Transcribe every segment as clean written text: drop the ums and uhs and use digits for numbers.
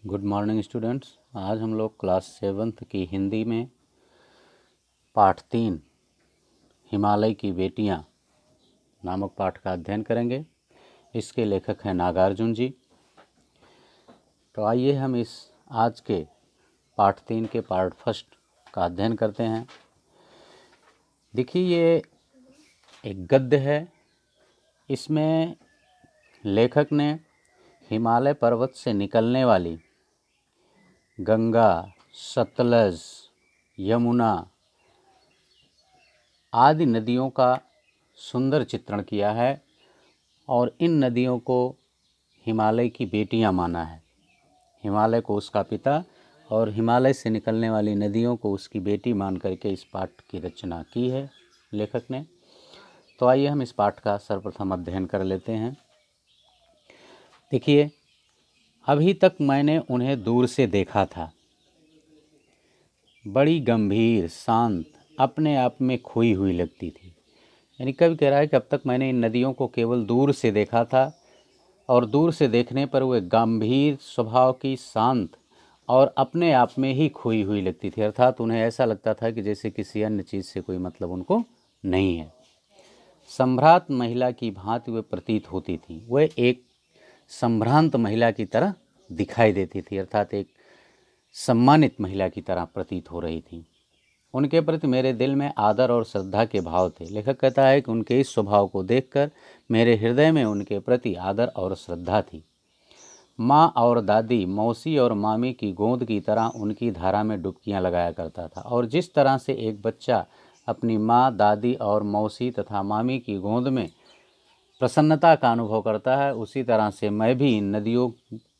Good morning students. आज हम लोग क्लास 7th की हिंदी में पाठ 3 हिमालय की बेटियां नामक पाठ का अध्ययन करेंगे। इसके लेखक हैं नागार्जुन जी। तो आइए हम इस आज के पाठ 3 के पार्ट फर्स्ट का अध्ययन करते हैं। देखिए, ये एक गद्य है। इसमें लेखक ने हिमालय पर्वत से निकलने वाली गंगा, सतलज, यमुना आदि नदियों का सुंदर चित्रण किया है और इन नदियों को हिमालय की बेटियां माना है। हिमालय को उसका पिता और हिमालय से निकलने वाली नदियों को उसकी बेटी मान करके इस पाठ की रचना की है लेखक ने। तो आइए हम इस पाठ का सर्वप्रथम अध्ययन कर लेते हैं। देखिए, अभी तक मैंने उन्हें दूर से देखा था, बड़ी गंभीर, शांत, अपने आप में खोई हुई लगती थी। यानी कवि कह रहा है कि अब तक मैंने इन नदियों को केवल दूर से देखा था और दूर से देखने पर वे गंभीर स्वभाव की, शांत और अपने आप में ही खोई हुई लगती थी। अर्थात उन्हें ऐसा लगता था कि जैसे किसी अन्य चीज़ से कोई मतलब उनको नहीं है। संभ्रांत महिला की भांति वे प्रतीत होती थी। वे एक संभ्रांत महिला की तरह दिखाई देती थी, अर्थात एक सम्मानित महिला की तरह प्रतीत हो रही थी। उनके प्रति मेरे दिल में आदर और श्रद्धा के भाव थे। लेखक कहता है कि उनके इस स्वभाव को देखकर मेरे हृदय में उनके प्रति आदर और श्रद्धा थी। माँ और दादी, मौसी और मामी की गोंद की तरह उनकी धारा में डुबकियां लगाया करता था। और जिस तरह से एक बच्चा अपनी माँ, दादी और मौसी तथा मामी की गोंद में प्रसन्नता का अनुभव करता है, उसी तरह से मैं भी इन नदियों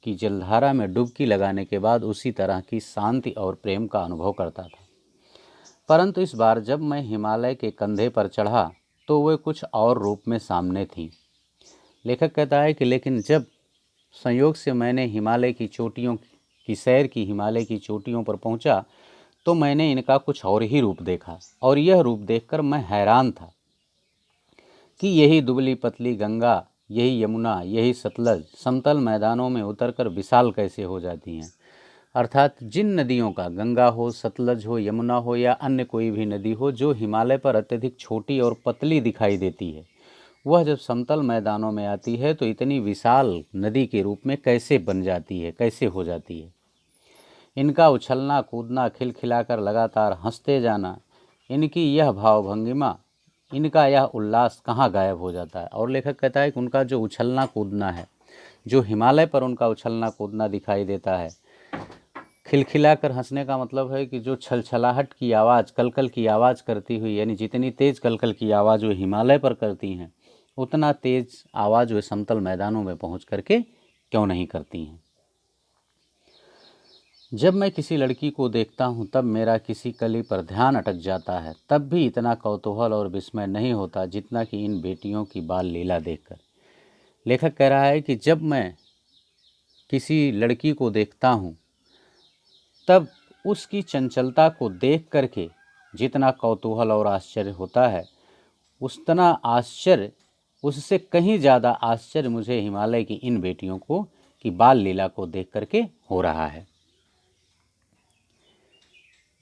की जलधारा में डुबकी लगाने के बाद उसी तरह की शांति और प्रेम का अनुभव करता था। परंतु इस बार जब मैं हिमालय के कंधे पर चढ़ा तो वे कुछ और रूप में सामने थीं। लेखक कहता है कि लेकिन जब संयोग से मैंने हिमालय की चोटियों की सैर की, हिमालय की चोटियों पर पहुंचा, तो मैंने इनका कुछ और ही रूप देखा। और यह रूप देखकर मैं हैरान था कि यही दुबली पतली गंगा, यही यमुना, यही सतलज समतल मैदानों में उतरकर विशाल कैसे हो जाती हैं। अर्थात जिन नदियों का, गंगा हो, सतलज हो, यमुना हो या अन्य कोई भी नदी हो, जो हिमालय पर अत्यधिक छोटी और पतली दिखाई देती है, वह जब समतल मैदानों में आती है तो इतनी विशाल नदी के रूप में कैसे बन जाती है, कैसे हो जाती है। इनका उछलना कूदना, खिलखिलाकर लगातार हंसते जाना, इनकी यह भावभंगिमा, इनका यह उल्लास कहाँ गायब हो जाता है। और लेखक कहता है कि उनका जो उछलना कूदना है, जो हिमालय पर उनका उछलना कूदना दिखाई देता है, खिलखिलाकर हंसने का मतलब है कि जो छलछलाहट की आवाज़, कलकल की आवाज़ करती हुई, यानी जितनी तेज़ कलकल की आवाज़ वो हिमालय पर करती हैं, उतना तेज़ आवाज़ वे समतल मैदानों में पहुंच करके क्यों नहीं करती हैं। जब मैं किसी लड़की को देखता हूँ तब मेरा किसी कली पर ध्यान अटक जाता है, तब भी इतना कौतूहल और विस्मय नहीं होता जितना कि इन बेटियों की बाल लीला देखकर। लेखक कह रहा है कि जब मैं किसी लड़की को देखता हूँ तब उसकी चंचलता को देख करके जितना कौतूहल और आश्चर्य होता है, उतना आश्चर्य, उससे कहीं ज़्यादा आश्चर्य मुझे हिमालय की इन बेटियों को की बाल लीला को देख करके हो रहा है।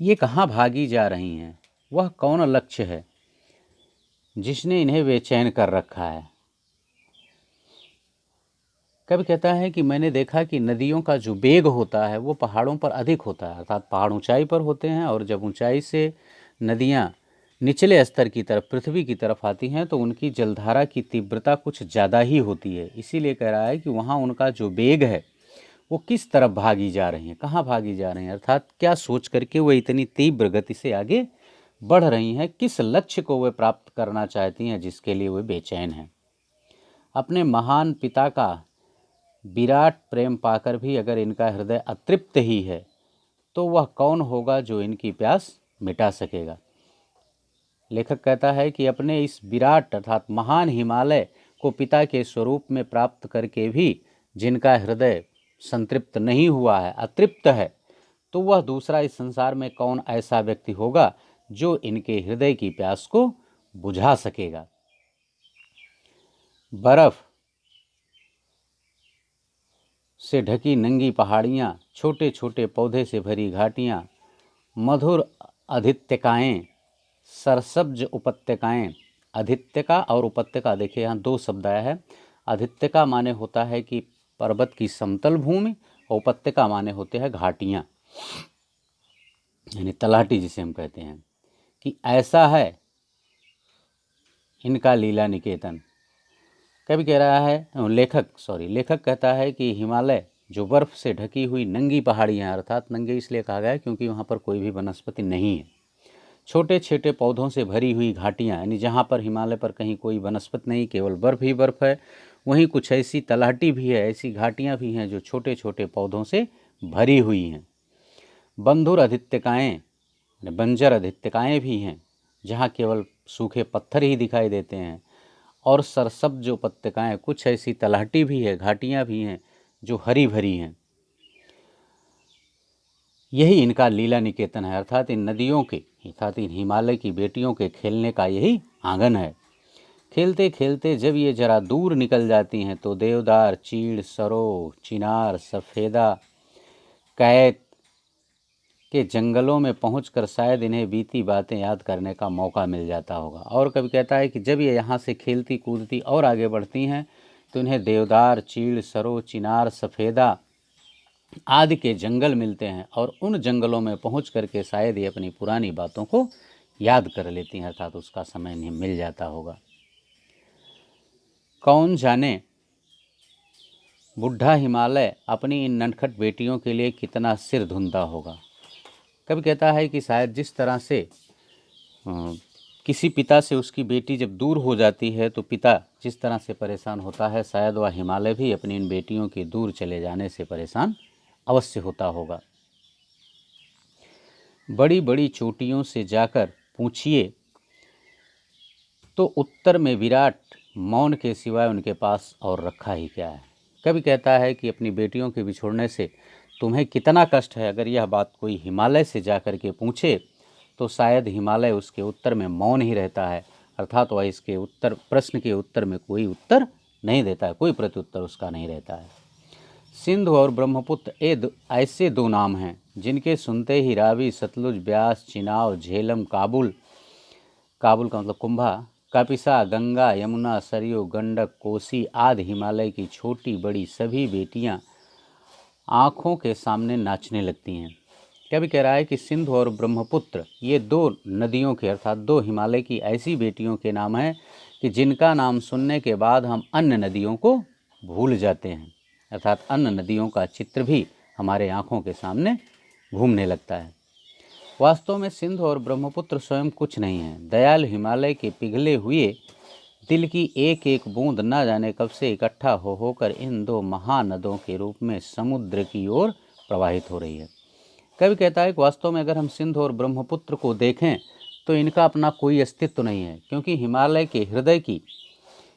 ये कहाँ भागी जा रही हैं? वह कौन लक्ष्य है जिसने इन्हें बेचैन कर रखा है? कवि कहता है कि मैंने देखा कि नदियों का जो वेग होता है वो पहाड़ों पर अधिक होता है, अर्थात पहाड़ ऊंचाई पर होते हैं और जब ऊंचाई से नदियाँ निचले स्तर की तरफ, पृथ्वी की तरफ आती हैं तो उनकी जलधारा की तीव्रता कुछ ज़्यादा ही होती है। इसीलिए कह रहा है कि वहाँ उनका जो वेग है वो किस तरफ भागी जा रही हैं, कहाँ भागी जा रही हैं, अर्थात क्या सोच करके वो इतनी तीव्र गति से आगे बढ़ रही हैं, किस लक्ष्य को वे प्राप्त करना चाहती हैं जिसके लिए वे बेचैन हैं। अपने महान पिता का विराट प्रेम पाकर भी अगर इनका हृदय अतृप्त ही है तो वह कौन होगा जो इनकी प्यास मिटा सकेगा। लेखक कहता है कि अपने इस विराट अर्थात महान हिमालय को पिता के स्वरूप में प्राप्त करके भी जिनका हृदय संतृप्त नहीं हुआ है, अतृप्त है, तो वह दूसरा इस संसार में कौन ऐसा व्यक्ति होगा जो इनके हृदय की प्यास को बुझा सकेगा। बर्फ से ढकी नंगी पहाड़ियाँ, छोटे छोटे पौधे से भरी घाटियाँ, मधुर आधित्यकाएँ, सरसब्ज उपत्यकाएँ। आधित्यका और उपत्यका, देखिए यहाँ दो शब्द आया है। आधित्यका माने होता है कि पर्वत की समतल भूमि, और उपत्यका माने होते हैं घाटियाँ, यानी तलहटी जिसे हम कहते हैं। कि ऐसा है इनका लीला निकेतन। कवि कह रहा है, लेखक कहता है कि हिमालय जो बर्फ से ढकी हुई नंगी पहाड़ियाँ, अर्थात नंगे इसलिए कहा गया क्योंकि वहाँ पर कोई भी वनस्पति नहीं है, छोटे छोटे पौधों से भरी हुई घाटियाँ, यानी जहाँ पर हिमालय पर कहीं कोई वनस्पति नहीं, केवल बर्फ ही बर्फ है, वहीं कुछ ऐसी तलहटी भी है, ऐसी घाटियाँ भी हैं जो छोटे छोटे पौधों से भरी हुई हैं। बंधुर अधित्यकाएँ, बंजर अधित्यकाएँ भी हैं जहाँ केवल सूखे पत्थर ही दिखाई देते हैं। और सरसब्ज उपत्यकाएँ, कुछ ऐसी तलहटी भी है, घाटियाँ भी हैं जो हरी भरी हैं। यही इनका लीला निकेतन है, अर्थात इन नदियों के, अर्थात इन हिमालय की बेटियों के खेलने का यही आंगन है। खेलते खेलते जब ये जरा दूर निकल जाती हैं तो देवदार, चीड़, सरो, चिनार, सफ़ेदा, कैत के जंगलों में पहुंचकर शायद इन्हें बीती बातें याद करने का मौका मिल जाता होगा। और कभी कहता है कि जब ये यहाँ से खेलती कूदती और आगे बढ़ती हैं तो इन्हें देवदार, चीड़, सरो, चिनार, सफ़ेदा आदि के जंगल मिलते हैं, और उन जंगलों में पहुँच करके शायद ये अपनी पुरानी बातों को याद कर लेती हैं, अर्थात उसका समय इन्हें मिल जाता होगा। कौन जाने बुढ़ा हिमालय अपनी इन ननखट बेटियों के लिए कितना सिर धुनता होगा। कभी कहता है कि शायद जिस तरह से किसी पिता से उसकी बेटी जब दूर हो जाती है तो पिता जिस तरह से परेशान होता है, शायद वह हिमालय भी अपनी इन बेटियों के दूर चले जाने से परेशान अवश्य होता होगा। बड़ी बड़ी चोटियों से जाकर पूछिए तो उत्तर में विराट मौन के सिवाय उनके पास और रखा ही क्या है। कभी कहता है कि अपनी बेटियों के बिछोड़ने से तुम्हें कितना कष्ट है, अगर यह बात कोई हिमालय से जाकर के पूछे तो शायद हिमालय उसके उत्तर में मौन ही रहता है, अर्थात वह इसके उत्तर, प्रश्न के उत्तर में कोई उत्तर नहीं देता है, कोई प्रत्युत्तर उसका नहीं रहता है। सिंधु और ब्रह्मपुत्र ऐसे दो नाम हैं जिनके सुनते ही रावी, सतलुज, ब्यास, चिनाव, झेलम, काबुल का मतलब कुंभा, कपिसा, गंगा, यमुना, सरयू, गंडक, कोसी आदि हिमालय की छोटी बड़ी सभी बेटियां आँखों के सामने नाचने लगती हैं। कभी कह रहा है कि सिंधु और ब्रह्मपुत्र ये दो नदियों के, अर्थात दो हिमालय की ऐसी बेटियों के नाम हैं कि जिनका नाम सुनने के बाद हम अन्य नदियों को भूल जाते हैं, अर्थात अन्य नदियों का चित्र भी हमारे आँखों के सामने घूमने लगता है। वास्तव में सिंधु और ब्रह्मपुत्र स्वयं कुछ नहीं है, दयाल हिमालय के पिघले हुए दिल की एक एक बूंद न जाने कब से इकट्ठा हो होकर इन दो महानदों के रूप में समुद्र की ओर प्रवाहित हो रही है। कभी कहता है कि वास्तव में अगर हम सिंधु और ब्रह्मपुत्र को देखें तो इनका अपना कोई अस्तित्व नहीं है, क्योंकि हिमालय के हृदय की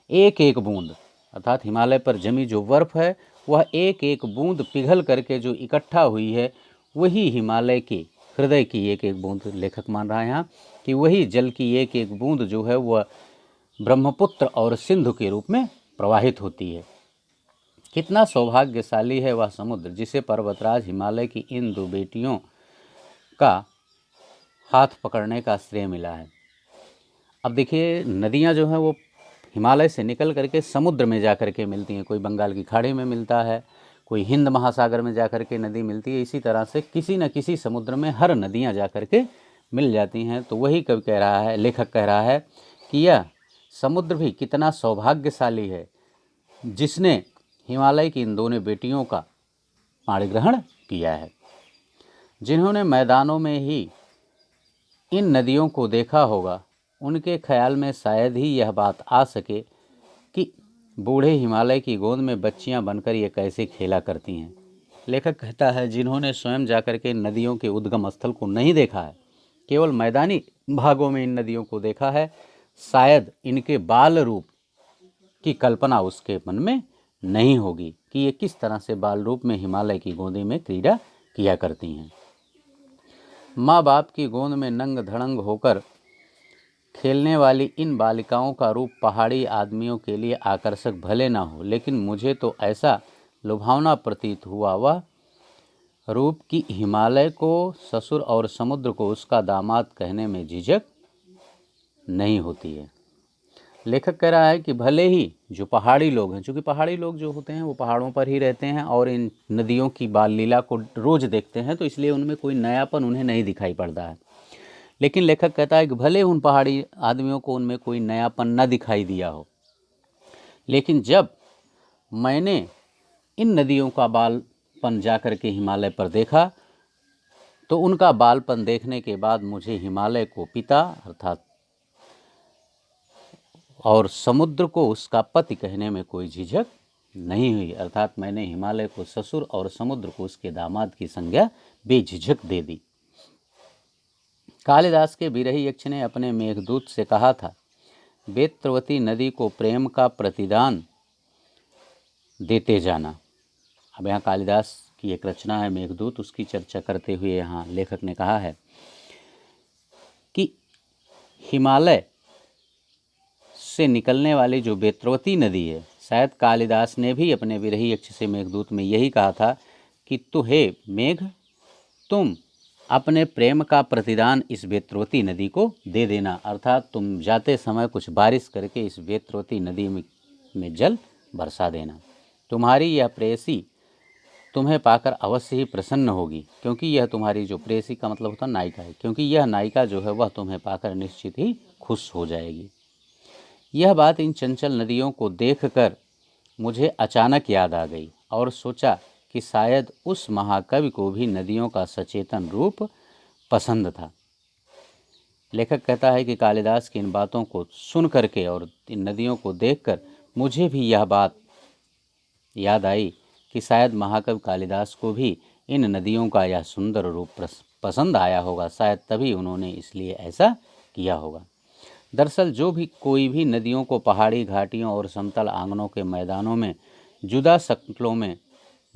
एक एक बूंद, अर्थात हिमालय पर जमी जो बर्फ है वह एक एक बूंद पिघल करके जो इकट्ठा हुई है, वही हिमालय के हृदय की एक एक बूंद, लेखक मान रहा है यहाँ कि वही जल की एक एक बूंद जो है वह ब्रह्मपुत्र और सिंधु के रूप में प्रवाहित होती है। कितना सौभाग्यशाली है वह समुद्र जिसे पर्वतराज हिमालय की इन दो बेटियों का हाथ पकड़ने का श्रेय मिला है। अब देखिए, नदियाँ जो हैं वो हिमालय से निकल करके समुद्र में जा कर के मिलती हैं, कोई बंगाल की खाड़ी में मिलता है, कोई हिंद महासागर में जा कर के नदी मिलती है, इसी तरह से किसी न किसी समुद्र में हर नदियाँ जा कर के मिल जाती हैं। तो वही कवि कह रहा है, लेखक कह रहा है कि यह समुद्र भी कितना सौभाग्यशाली है जिसने हिमालय की इन दोनों बेटियों का पाणी ग्रहण किया है। जिन्होंने मैदानों में ही इन नदियों को देखा होगा, उनके ख्याल में शायद ही यह बात आ सके कि बूढ़े हिमालय की गोद में बच्चियां बनकर ये कैसे खेला करती हैं। लेखक कहता है, जिन्होंने स्वयं जाकर के नदियों के उद्गम स्थल को नहीं देखा है, केवल मैदानी भागों में इन नदियों को देखा है, शायद इनके बाल रूप की कल्पना उसके मन में नहीं होगी कि ये किस तरह से बाल रूप में हिमालय की गोदी में क्रीड़ा किया करती हैं। माँ बाप की गोद में नंग धड़ंग होकर खेलने वाली इन बालिकाओं का रूप पहाड़ी आदमियों के लिए आकर्षक भले ना हो, लेकिन मुझे तो ऐसा लुभावना प्रतीत हुआ वह रूप कि हिमालय को ससुर और समुद्र को उसका दामाद कहने में झिझक नहीं होती है। लेखक कह रहा है कि भले ही जो पहाड़ी लोग हैं, चूँकि पहाड़ी लोग जो होते हैं वो पहाड़ों पर ही रहते हैं और इन नदियों की बाल लीला को रोज़ देखते हैं, तो इसलिए उनमें कोई नयापन उन्हें नहीं दिखाई पड़ता है। लेकिन लेखक कहता है कि भले उन पहाड़ी आदमियों को उनमें कोई नयापन न दिखाई दिया हो, लेकिन जब मैंने इन नदियों का बालपन जा कर के हिमालय पर देखा, तो उनका बालपन देखने के बाद मुझे हिमालय को पिता अर्थात और समुद्र को उसका पति कहने में कोई झिझक नहीं हुई, अर्थात मैंने हिमालय को ससुर और समुद्र को उसके दामाद की संज्ञा बेझिझक दे दी। कालिदास के बिरही यक्ष ने अपने मेघदूत से कहा था, वेत्रवती नदी को प्रेम का प्रतिदान देते जाना। अब यहाँ कालिदास की एक रचना है मेघदूत, उसकी चर्चा करते हुए यहाँ लेखक ने कहा है कि हिमालय से निकलने वाली जो वेत्रवती नदी है, शायद कालिदास ने भी अपने विरही यक्ष से मेघदूत में यही कहा था कि तू हे मेघ, तुम अपने प्रेम का प्रतिदान इस वेत्रवती नदी को दे देना, अर्थात तुम जाते समय कुछ बारिश करके इस वेत्रवती नदी में जल बरसा देना। तुम्हारी यह प्रेयसी तुम्हें पाकर अवश्य ही प्रसन्न होगी, क्योंकि यह तुम्हारी जो प्रेयसी का मतलब होता है नायिका है, क्योंकि यह नायिका जो है वह तुम्हें पाकर निश्चित ही खुश हो जाएगी। यह बात इन चंचल नदियों को देखकर मुझे अचानक याद आ गई और सोचा कि शायद उस महाकवि को भी नदियों का सचेतन रूप पसंद था। लेखक कहता है कि कालिदास की इन बातों को सुन करके और इन नदियों को देखकर मुझे भी यह बात याद आई कि शायद महाकवि कालिदास को भी इन नदियों का यह सुंदर रूप पसंद आया होगा, शायद तभी उन्होंने इसलिए ऐसा किया होगा। दरअसल जो भी कोई भी नदियों को पहाड़ी घाटियों और समतल आंगनों के मैदानों में जुदा शक्लों में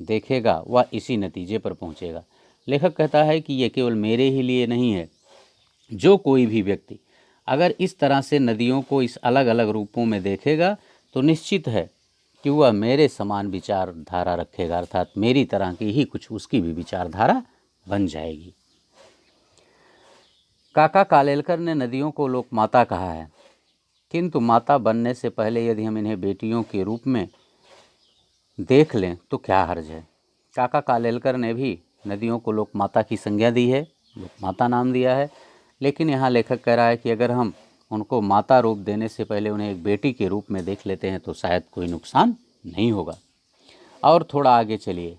देखेगा, वह इसी नतीजे पर पहुंचेगा। लेखक कहता है कि ये केवल मेरे ही लिए नहीं है, जो कोई भी व्यक्ति अगर इस तरह से नदियों को इस अलग अलग रूपों में देखेगा तो निश्चित है कि वह मेरे समान विचारधारा रखेगा, अर्थात मेरी तरह की ही कुछ उसकी भी विचारधारा बन जाएगी। काका कालेलकर ने नदियों को लोक माता कहा है, किंतु माता बनने से पहले यदि हम इन्हें बेटियों के रूप में देख लें तो क्या हर्ज है। काका कालेलकर ने भी नदियों को लोक माता की संज्ञा दी है, लोक माता नाम दिया है, लेकिन यहाँ लेखक कह रहा है कि अगर हम उनको माता रूप देने से पहले उन्हें एक बेटी के रूप में देख लेते हैं तो शायद कोई नुकसान नहीं होगा। और थोड़ा आगे चलिए,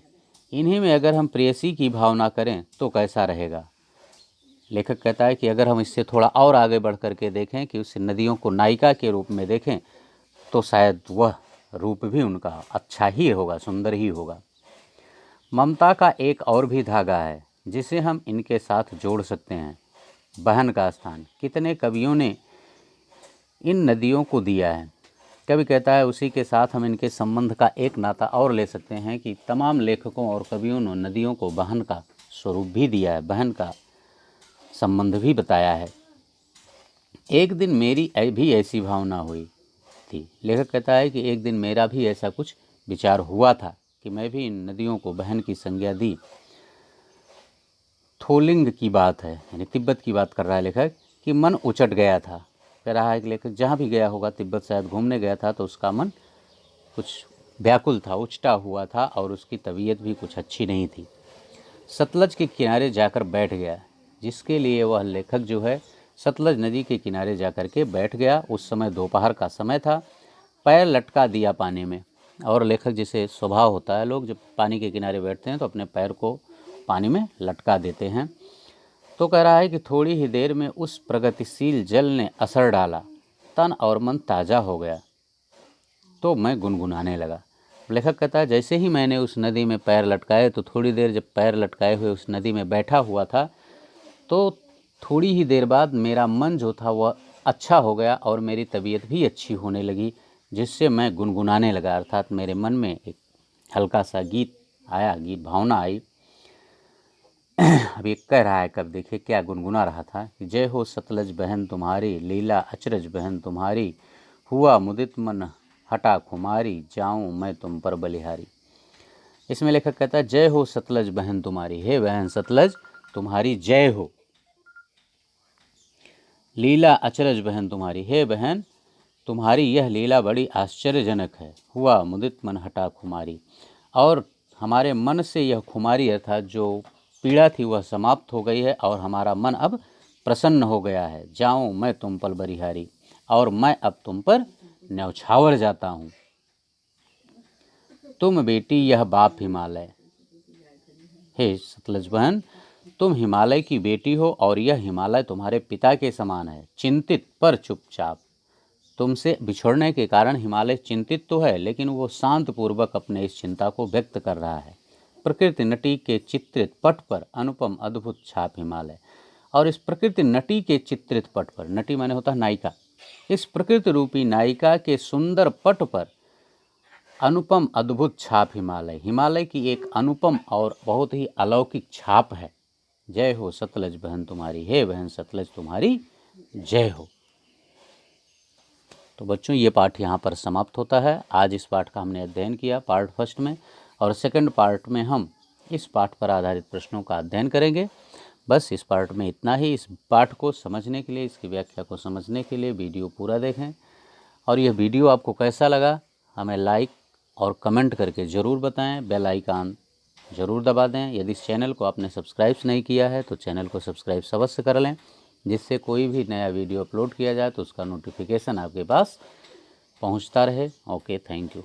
इन्हीं में अगर हम प्रेयसी की भावना करें तो कैसा रहेगा। लेखक कहता है कि अगर हम इससे थोड़ा और आगे बढ़ कर के देखें कि उस नदियों को नायिका के रूप में देखें तो शायद वह रूप भी उनका अच्छा ही होगा, सुंदर ही होगा। ममता का एक और भी धागा है जिसे हम इनके साथ जोड़ सकते हैं, बहन का स्थान। कितने कवियों ने इन नदियों को दिया है। कवि कहता है उसी के साथ हम इनके संबंध का एक नाता और ले सकते हैं कि तमाम लेखकों और कवियों ने नदियों को बहन का स्वरूप भी दिया है, बहन का संबंध भी बताया है। एक दिन मेरी भी ऐसी भावना हुई थी। लेखक कहता है कि एक दिन मेरा भी ऐसा कुछ विचार हुआ था कि मैं भी इन नदियों को बहन की संज्ञा दी। थोलिंग की बात है, यानी तिब्बत की बात कर रहा है लेखक, कि मन उचट गया था। कह रहा है कि लेखक जहाँ भी गया होगा, तिब्बत शायद घूमने गया था, तो उसका मन कुछ व्याकुल था, उचटा हुआ था और उसकी तबीयत भी कुछ अच्छी नहीं थी। सतलज के किनारे जाकर बैठ गया, जिसके लिए वह लेखक जो है सतलज नदी के किनारे जाकर के बैठ गया। उस समय दोपहर का समय था, पैर लटका दिया पानी में। और लेखक जिसे स्वभाव होता है, लोग जब पानी के किनारे बैठते हैं तो अपने पैर को पानी में लटका देते हैं। तो कह रहा है कि थोड़ी ही देर में उस प्रगतिशील जल ने असर डाला, तन और मन ताज़ा हो गया, तो मैं गुनगुनाने लगा। लेखक कहता है जैसे ही मैंने उस नदी में पैर लटकाए, तो थोड़ी देर जब पैर लटकाए हुए उस नदी में बैठा हुआ था, तो थोड़ी ही देर बाद मेरा मन जो था वह अच्छा हो गया और मेरी तबीयत भी अच्छी होने लगी, जिससे मैं गुनगुनाने लगा, अर्थात मेरे मन में एक हल्का सा गीत आया, गीत भावना आई। अब ये कह रहा है, कब देखिए क्या गुनगुना रहा था कि जय हो सतलज बहन तुम्हारी, लीला अचरज बहन तुम्हारी, हुआ मुदित मन हटा खुमारी, जाऊं मैं तुम पर बलिहारी। इसमें लेखक कहता है जय हो सतलज बहन तुम्हारी, हे बहन सतलज तुम्हारी जय हो। लीला अचरज बहन तुम्हारी, हे बहन तुम्हारी यह लीला बड़ी आश्चर्यजनक है। हुआ मुदित मन हटा खुमारी, और हमारे मन से यह खुमारी अर्थात जो पीड़ा थी वह समाप्त हो गई है और हमारा मन अब प्रसन्न हो गया है। जाऊं मैं तुम पर बरिहारी, और मैं अब तुम पर न्यौछावर जाता हूँ। तुम बेटी यह बाप हिमालय, हे सतलज बहन तुम हिमालय की बेटी हो और यह हिमालय तुम्हारे पिता के समान है। चिंतित पर चुपचाप, तुमसे बिछड़ने के कारण हिमालय चिंतित तो है, लेकिन वो शांत पूर्वक अपने इस चिंता को व्यक्त कर रहा है। प्रकृति नटी के चित्रित पट पर अनुपम अद्भुत छाप हिमालय, और इस प्रकृति नटी के चित्रित पट पर, नटी माने होता है नायिका, इस प्रकृति रूपी नायिका के सुंदर पट पर अनुपम अद्भुत छाप हिमालय, हिमालय की एक अनुपम और बहुत ही अलौकिक छाप है। जय हो सतलज बहन तुम्हारी, हे बहन सतलज तुम्हारी जय हो। तो बच्चों ये पाठ यहाँ पर समाप्त होता है। आज इस पाठ का हमने अध्ययन किया पार्ट फर्स्ट में, और सेकंड पार्ट में हम इस पाठ पर आधारित प्रश्नों का अध्ययन करेंगे। बस इस पार्ट में इतना ही। इस पाठ को समझने के लिए, इसकी व्याख्या को समझने के लिए वीडियो पूरा देखें, और यह वीडियो आपको कैसा लगा हमें लाइक और कमेंट करके ज़रूर बताएं। बेल आइकन ज़रूर दबा दें। यदि इस चैनल को आपने सब्सक्राइब नहीं किया है तो चैनल को सब्सक्राइब अवश्य कर लें, जिससे कोई भी नया वीडियो अपलोड किया जाए तो उसका नोटिफिकेशन आपके पास पहुंचता रहे। Okay, thank you.